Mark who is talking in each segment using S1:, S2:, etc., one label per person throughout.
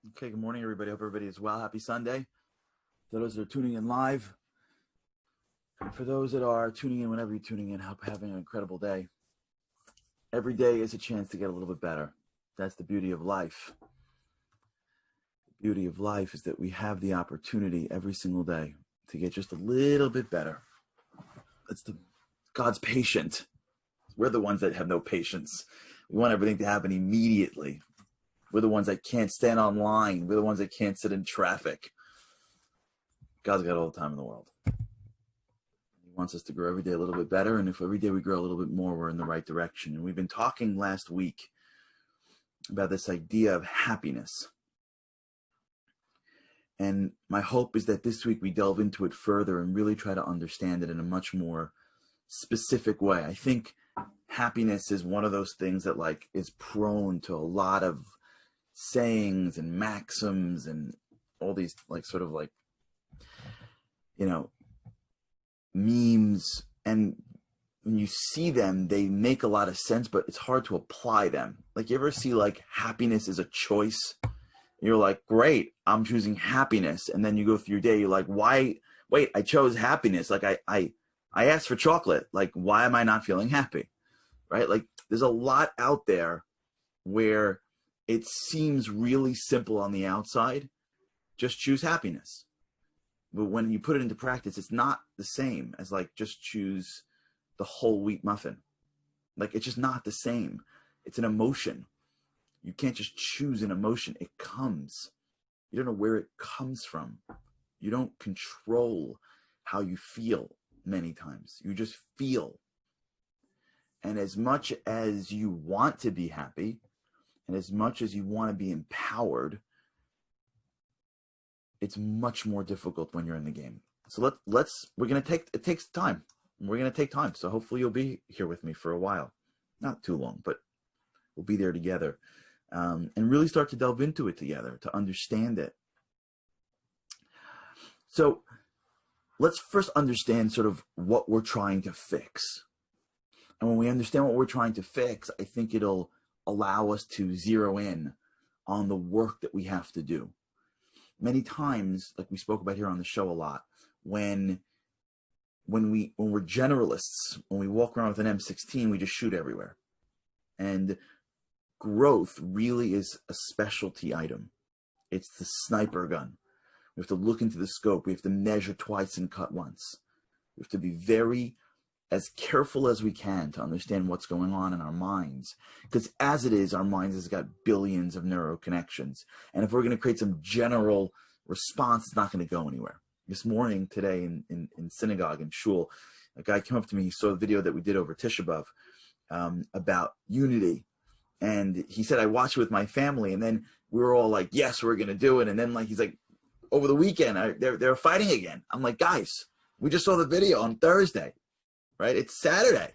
S1: Okay, good morning, everybody. Hope everybody is well. Happy Sunday. For those that are tuning in live, and for those that are tuning in whenever you're tuning in, hope having an incredible day. Every day is a chance to get a little bit better. That's the beauty of life. The beauty of life is that we have the opportunity every single day to get just a little bit better. God's patient. We're the ones that have no patience. We want everything to happen immediately. We're the ones that can't stand online. We're the ones that can't sit in traffic. God's got all the time in the world. He wants us to grow every day a little bit better, and if every day we grow a little bit more, we're in the right direction. And we've been talking last week about this idea of happiness. And my hope is that this week we delve into it further and really try to understand it in a much more specific way. I think happiness is one of those things that is prone to a lot of sayings and maxims and all these memes, and when you see them, they make a lot of sense, but it's hard to apply them. Like, you ever see happiness is a choice? You're like, great, I'm choosing happiness, and then you go through your day, you're like, why? Wait, I chose happiness. I asked for chocolate. Like, why am I not feeling happy? Right? Like, there's a lot out there where it seems really simple on the outside. Just choose happiness. But when you put it into practice, it's not the same as just choose the whole wheat muffin. It's just not the same. It's an emotion. You can't just choose an emotion. It comes. You don't know where it comes from. You don't control how you feel many times. You just feel. And as much as you want to be happy, and as much as you want to be empowered, it's much more difficult when you're in the game. So it takes time. We're going to take time. So hopefully you'll be here with me for a while. Not too long, but we'll be there together. And really start to delve into it together, to understand it. So let's first understand sort of what we're trying to fix. And when we understand what we're trying to fix, I think it'll allow us to zero in on the work that we have to do. Many times, like we spoke about here on the show a lot, when we're generalists, when we walk around with an M16, we just shoot everywhere. And growth really is a specialty item. It's the sniper gun. We have to look into the scope. We have to measure twice and cut once. We have to be very as careful as we can to understand what's going on in our minds. Because as it is, our minds has got billions of neural connections. And if we're going to create some general response, it's not going to go anywhere. This morning, today, in synagogue, in shul, a guy came up to me. He saw the video that we did over Tisha B'Av about unity. And he said, I watched it with my family. And then we were all like, yes, we're going to do it. And then he's like, over the weekend, they're fighting again. I'm like, guys, we just saw the video on Thursday. Right? It's Saturday.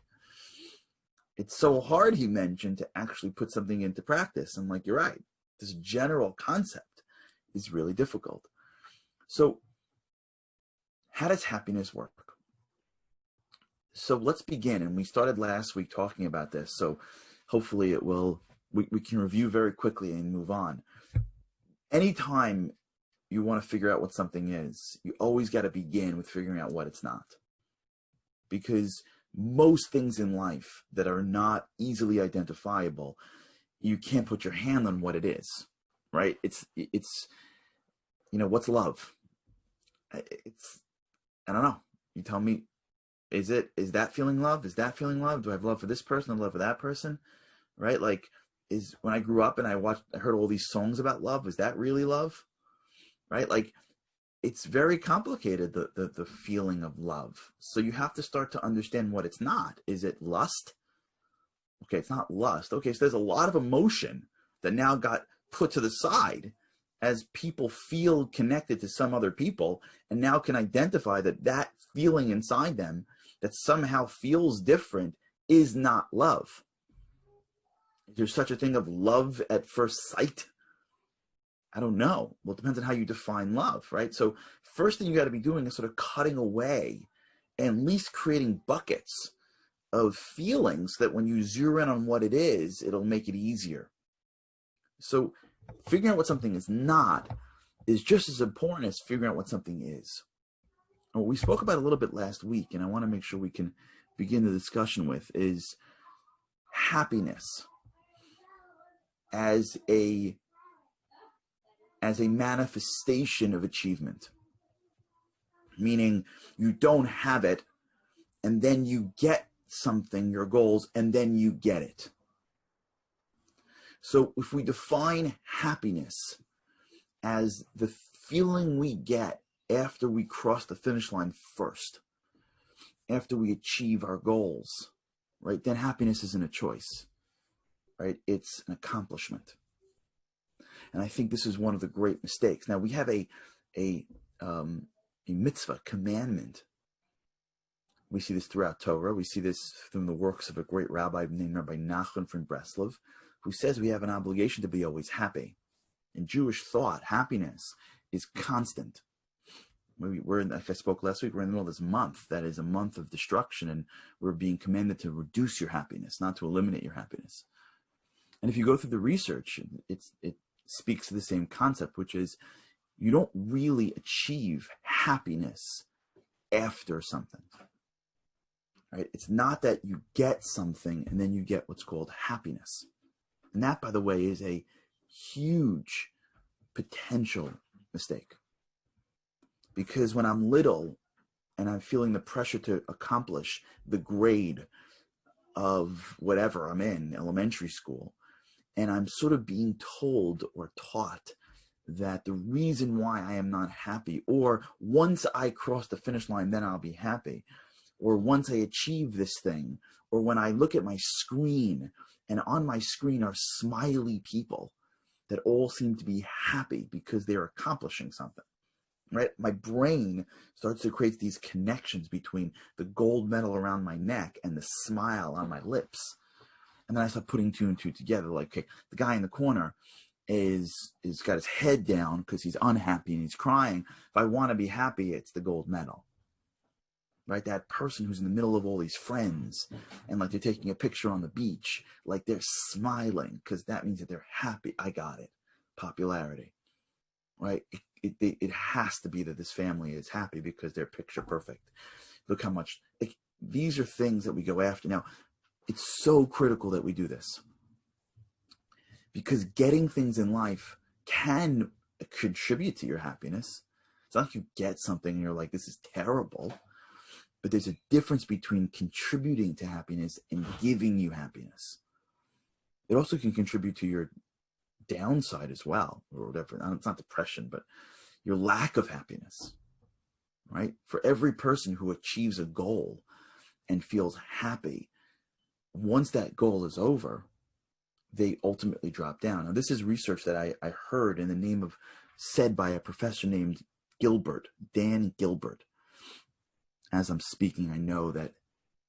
S1: It's so hard, he mentioned, to actually put something into practice. I'm like, you're right. This general concept is really difficult. So how does happiness work? So let's begin. And we started last week talking about this. So hopefully we can review very quickly and move on. Anytime you want to figure out what something is, you always got to begin with figuring out what it's not. Because most things in life that are not easily identifiable, you can't put your hand on what it is, right? It's what's love? I don't know. You tell me, is that feeling love? Is that feeling love? Do I have love for this person? I have love for that person, right? When I grew up and I heard all these songs about love, is that really love, right? It's very complicated, the feeling of love. So you have to start to understand what it's not. Is it lust? Okay, it's not lust. Okay, so there's a lot of emotion that now got put to the side as people feel connected to some other people and now can identify that feeling inside them that somehow feels different is not love. Is there such a thing of love at first sight? I don't know. Well, it depends on how you define love, right? So first thing you got to be doing is sort of cutting away and at least creating buckets of feelings that when you zero in on what it is, it'll make it easier. So Figuring out what something is not is just as important as figuring out what something is. And what we spoke about a little bit last week, and I want to make sure we can begin the discussion with, is happiness as a manifestation of achievement. Meaning you don't have it, and then you get something, your goals, and then you get it. So if we define happiness as the feeling we get after we cross the finish line first, after we achieve our goals, right, then happiness isn't a choice, right? It's an accomplishment. And I think this is one of the great mistakes. Now we have a mitzvah, commandment. We see this throughout Torah. We see this from the works of a great rabbi named Rabbi Nachman from Breslov, who says we have an obligation to be always happy. In Jewish thought, happiness is constant. We're in, like I spoke last week, we're in the middle of this month that is a month of destruction, and we're being commanded to reduce your happiness, not to eliminate your happiness. And if you go through the research, it speaks to the same concept, which is you don't really achieve happiness after something, right? It's not that you get something and then you get what's called happiness. And that, by the way, is a huge potential mistake. Because when I'm little and I'm feeling the pressure to accomplish the grade of whatever I'm in, elementary school, and I'm sort of being told or taught that the reason why I am not happy, or once I cross the finish line, then I'll be happy, or once I achieve this thing, or when I look at my screen and on my screen are smiley people that all seem to be happy because they're accomplishing something, right? My brain starts to create these connections between the gold medal around my neck and the smile on my lips. And then I start putting two and two together. Like, okay, the guy in the corner is got his head down because he's unhappy and he's crying. If I want to be happy, it's the gold medal, right? That person who's in the middle of all these friends and like they're taking a picture on the beach, like they're smiling because that means that they're happy. I got it. Popularity, right? It has to be that this family is happy because they're picture perfect. Look how much, like, these are things that we go after. Now, it's so critical that we do this because getting things in life can contribute to your happiness. It's not like you get something and you're like, this is terrible. But there's a difference between contributing to happiness and giving you happiness. It also can contribute to your downside as well, or whatever. It's not depression, but your lack of happiness, right? For every person who achieves a goal and feels happy, once that goal is over, they ultimately drop down. Now, this is research that I heard in the name of, said by a professor named Gilbert, Dan Gilbert. As I'm speaking, I know that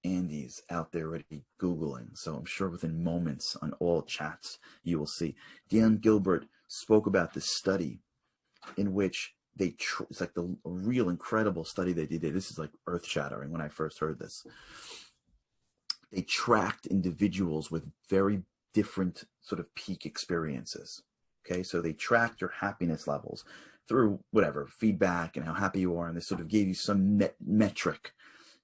S1: Andy's out there already Googling, so I'm sure within moments on all chats you will see. Dan Gilbert spoke about this study in which it's like a real incredible study that they did. This is like earth-shattering when I first heard this. They tracked individuals with very different sort of peak experiences. Okay, so they tracked your happiness levels through whatever feedback and how happy you are, and they sort of gave you some metric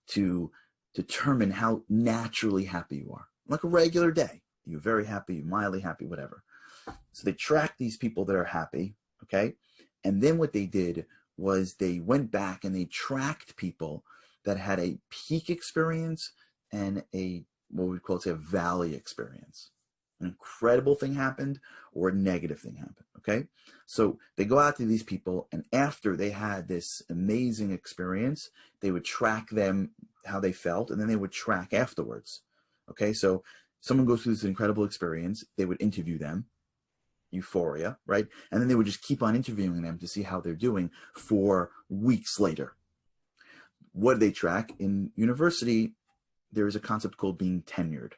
S1: to determine how naturally happy you are. Like a regular day, you're very happy, you're mildly happy, whatever. So they tracked these people that are happy, okay? And then what they did was they went back and they tracked people that had a peak experience and a, what we call, say, a valley experience. An incredible thing happened or a negative thing happened, okay? So they go out to these people, and after they had this amazing experience, they would track them, how they felt, and then they would track afterwards, okay? So someone goes through this incredible experience, they would interview them, euphoria, right? And then they would just keep on interviewing them to see how they're doing for weeks later. What do they track? In university, there is a concept called being tenured.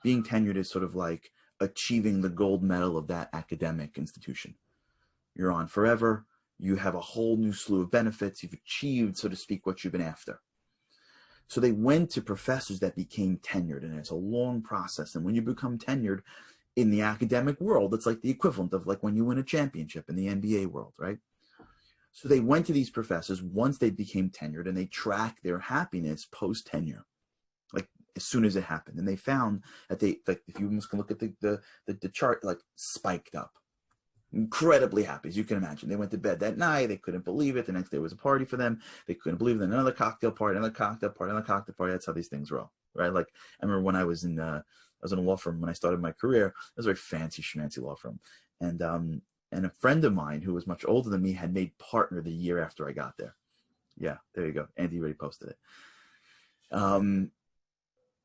S1: Being tenured is sort of like achieving the gold medal of that academic institution. You're on forever. You have a whole new slew of benefits. You've achieved, so to speak, what you've been after. So they went to professors that became tenured, and it's a long process. And when you become tenured, in the academic world, it's like the equivalent of like when you win a championship in the NBA world, right? So they went to these professors once they became tenured, and they tracked their happiness post tenure, like as soon as it happened. And they found that they, like, if you almost can look at the chart, like spiked up, incredibly happy, as you can imagine. They went to bed that night, they couldn't believe it. The next day was a party for them. They couldn't believe it. Then another cocktail party, another cocktail party, another cocktail party. That's how these things roll, right? Like I remember when I was in a law firm when I started my career. It was a very fancy schmancy law firm, and a friend of mine who was much older than me had made partner the year after I got there. Yeah, there you go. Andy already posted it.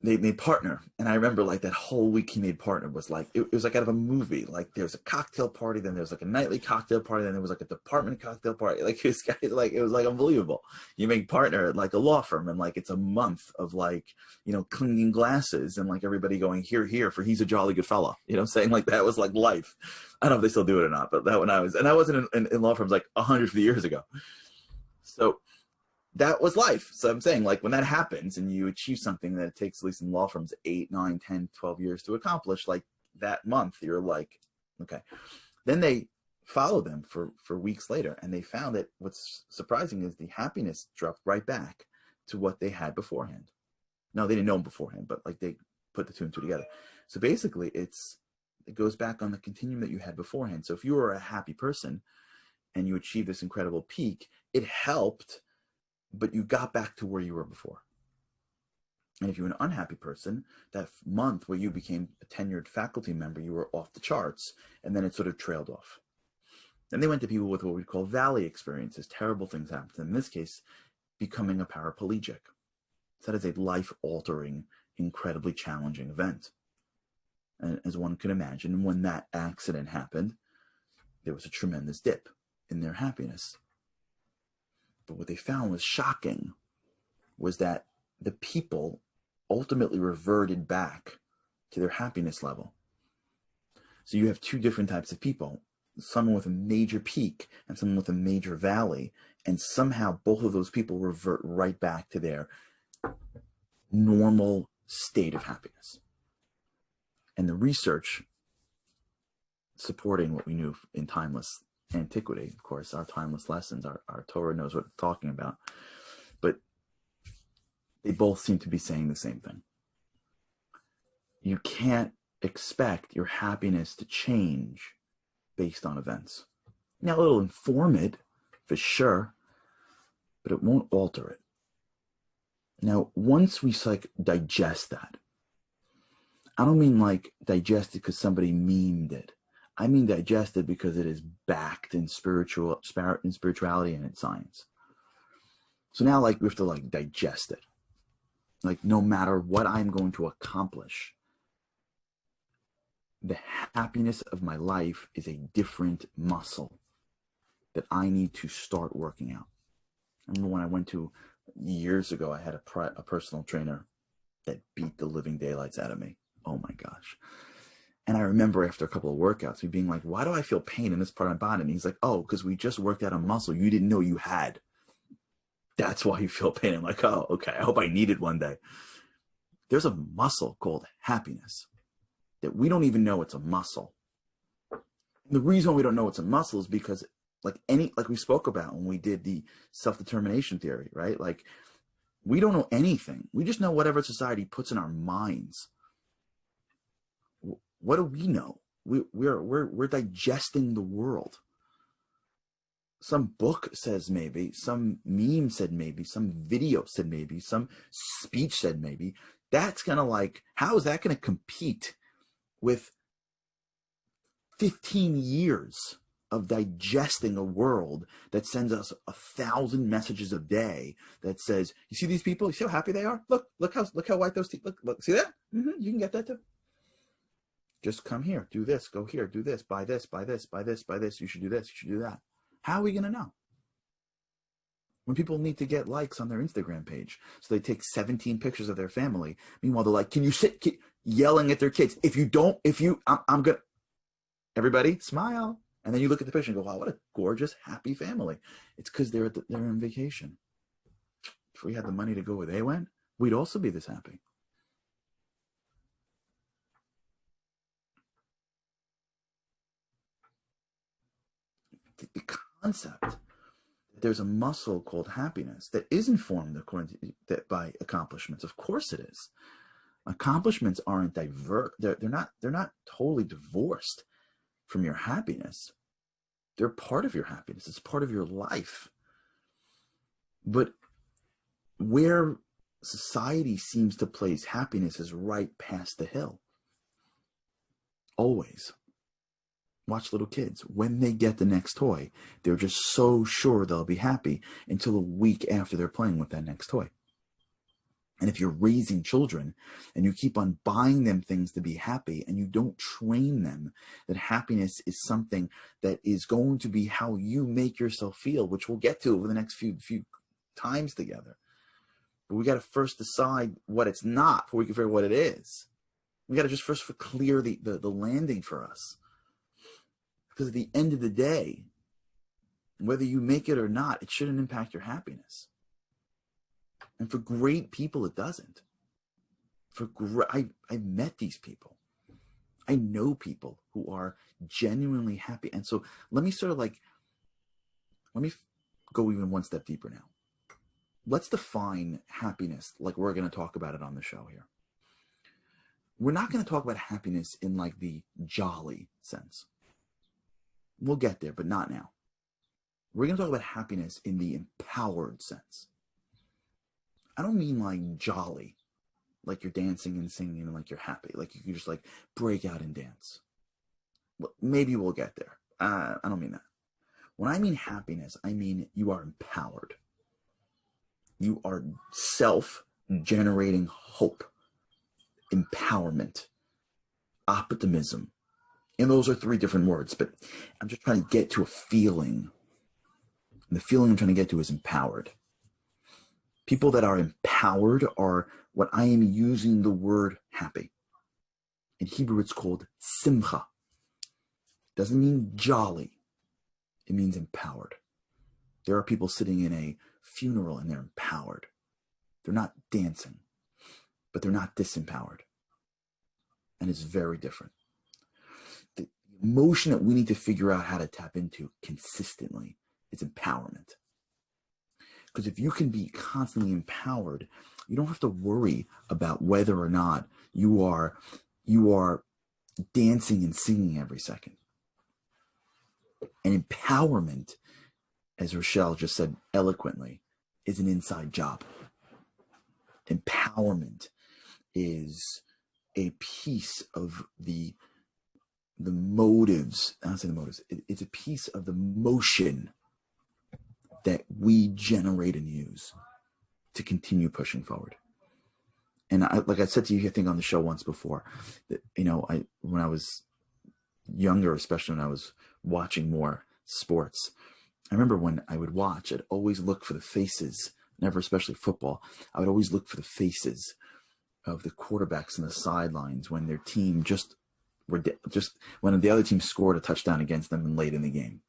S1: They made partner, and I remember like that whole week he made partner was like it was like out of a movie. Like there was a cocktail party, then there was like a nightly cocktail party, then there was like a department cocktail party. Like this guy, like it was like unbelievable. You make partner at like a law firm, and like it's a month of like, you know, clinking glasses and like everybody going here for he's a jolly good fella. You know what I'm saying? Like that was like life. I don't know if they still do it or not, but that when I wasn't in law firms like 150 years ago. So that was life. So I'm saying, like, when that happens and you achieve something that it takes, at least in law firms, 8, 9, 10, 12 years to accomplish, like that month, you're like, okay. Then they follow them for weeks later, and they found that what's surprising is the happiness dropped right back to what they had beforehand. No, they didn't know them beforehand, but like they put the two and two together. So basically it goes back on the continuum that you had beforehand. So if you were a happy person and you achieved this incredible peak, it helped, but you got back to where you were before. And if you were an unhappy person, that month where you became a tenured faculty member, you were off the charts, and then it sort of trailed off. Then they went to people with what we call valley experiences. Terrible things happen to them. In this case, becoming a paraplegic. So that is a life-altering, incredibly challenging event. And as one could imagine, when that accident happened, there was a tremendous dip in their happiness. But what they found was shocking, was that the people ultimately reverted back to their happiness level. So you have two different types of people, someone with a major peak and someone with a major valley, and somehow both of those people revert right back to their normal state of happiness. And the research supporting what we knew in timeless antiquity, of course, our timeless lessons, our Torah knows what it's talking about, but they both seem to be saying the same thing. You can't expect your happiness to change based on events. Now, it'll inform it for sure, but it won't alter it. Now, once we like digest that, I don't mean like digest it because somebody memed it. I mean digest it because it is backed in spirituality and in science. So now, like, we have to like digest it. Like, no matter what I'm going to accomplish, the happiness of my life is a different muscle that I need to start working out. I remember when I went to years ago, I had a personal trainer that beat the living daylights out of me. Oh my gosh. And I remember after a couple of workouts, me being like, why do I feel pain in this part of my body? And he's like, oh, because we just worked out a muscle you didn't know you had. That's why you feel pain. I'm like, oh, okay. I hope I need it one day. There's a muscle called happiness that we don't even know it's a muscle. And the reason we don't know it's a muscle is because like we spoke about when we did the self-determination theory, right? Like we don't know anything. We just know whatever society puts in our minds. What do we know? We're digesting the world. Some book says maybe, some meme said maybe, some video said maybe, some speech said maybe. That's gonna like, how is that gonna compete with 15 years of digesting a world that sends us 1,000 messages a day that says, you see these people, you see how happy they are? Look how white those teeth, look, see that? You can get that too. Just come here, do this, go here, do this, buy this, buy this, buy this, buy this, you should do this, you should do that. How are we gonna know? When people need to get likes on their Instagram page, so they take 17 pictures of their family. Meanwhile, they're like, can you sit, yelling at their kids. I'm gonna, everybody smile. And then you look at the picture and go, wow, what a gorgeous, happy family. It's because they're on vacation. If we had the money to go where they went, we'd also be this happy. concept. There's a muscle called happiness that is informed according to that by accomplishments. Of course it is. Accomplishments aren't they're not totally divorced from your happiness. They're part of your happiness. It's part of your life. But where society seems to place happiness is right past the hill. Always. Watch little kids. When they get the next toy, they're just so sure they'll be happy until a week after they're playing with that next toy. And if you're raising children and you keep on buying them things to be happy and you don't train them that happiness is something that is going to be how you make yourself feel, which we'll get to over the next few times together. But we got to first decide what it's not before we can figure out what it is. We got to just first clear the landing for us. Because at the end of the day, whether you make it or not, it shouldn't impact your happiness. And for great people, it doesn't. I've met these people. I know people who are genuinely happy. And so let me go even one step deeper now. Let's define happiness like we're going to talk about it on the show here. We're not going to talk about happiness in like the jolly sense. We'll get there, but not now. We're going to talk about happiness in the empowered sense. I don't mean like jolly, like you're dancing and singing and like you're happy, like you can just like break out and dance. Well, maybe we'll get there. I don't mean that. When I mean happiness, I mean you are empowered. You are self-generating hope, empowerment, optimism. And those are three different words, but I'm just trying to get to a feeling. And the feeling I'm trying to get to is empowered. People that are empowered are what I am using the word happy. In Hebrew, it's called simcha. Doesn't mean jolly. It means empowered. There are people sitting in a funeral and they're empowered. They're not dancing, but they're not disempowered. And it's very different. The emotion that we need to figure out how to tap into consistently is empowerment. Because if you can be constantly empowered, you don't have to worry about whether or not you are dancing and singing every second. And empowerment, as Rochelle just said eloquently, is an inside job. Empowerment is a piece of the motives. I don't say the motives. It's a piece of the motion that we generate and use to continue pushing forward. And like I said to you, I think on the show once before, that, when I was younger, especially when I was watching more sports, I remember when I would watch, I'd always look for the faces, never especially football. I would always look for the faces of the quarterbacks on the sidelines when their team when the other team scored a touchdown against them and late in the game.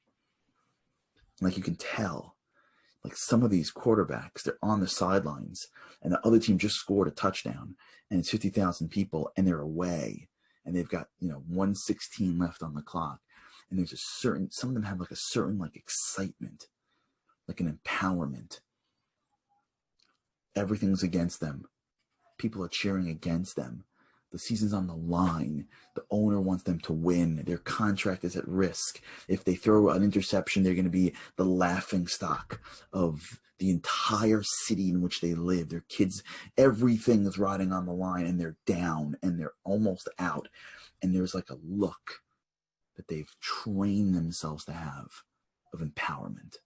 S1: Like you can tell, like some of these quarterbacks, they're on the sidelines and the other team just scored a touchdown and it's 50,000 people and they're away and they've got, 1:16 left on the clock. And there's some of them have like a certain like excitement, like an empowerment. Everything's against them. People are cheering against them. The season's on the line. The owner wants them to win. Their contract is at risk. If they throw an interception, they're going to be the laughing stock of the entire city in which they live. Their kids, everything is riding on the line and they're down and they're almost out. And there's like a look that they've trained themselves to have of empowerment,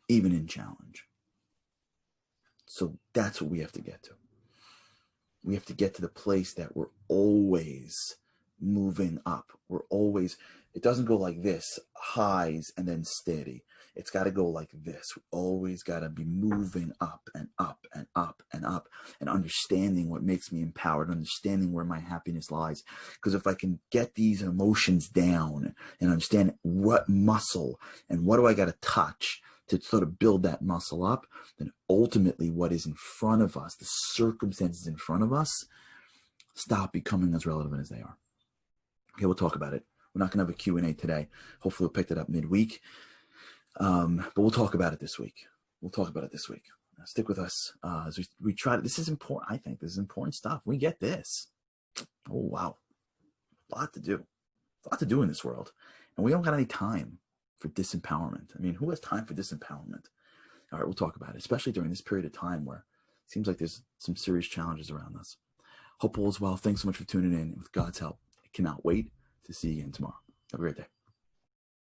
S1: even in challenge. So that's what we have to get to. We have to get to the place that we're always moving up. It doesn't go like this, highs and then steady. It's got to go like this. We always got to be moving up and up and up and up and understanding what makes me empowered, understanding where my happiness lies. Because if I can get these emotions down and understand what muscle and what do I got to touch to sort of build that muscle up, then ultimately what is in front of us, the circumstances in front of us, stop becoming as relevant as they are. Okay, we'll talk about it. We're not going to have a Q&A today. Hopefully we'll pick that up midweek. But we'll talk about it this week. Stick with us as we try to, this is important. I think this is important stuff. We get this. Oh, wow. A lot to do. A lot to do in this world. And we don't got any time for disempowerment. I mean, who has time for disempowerment? All right, we'll talk about it, especially during this period of time where it seems like there's some serious challenges around us. Hope all is well. Thanks so much for tuning in. With God's help, I cannot wait to see you again tomorrow. Have a great day.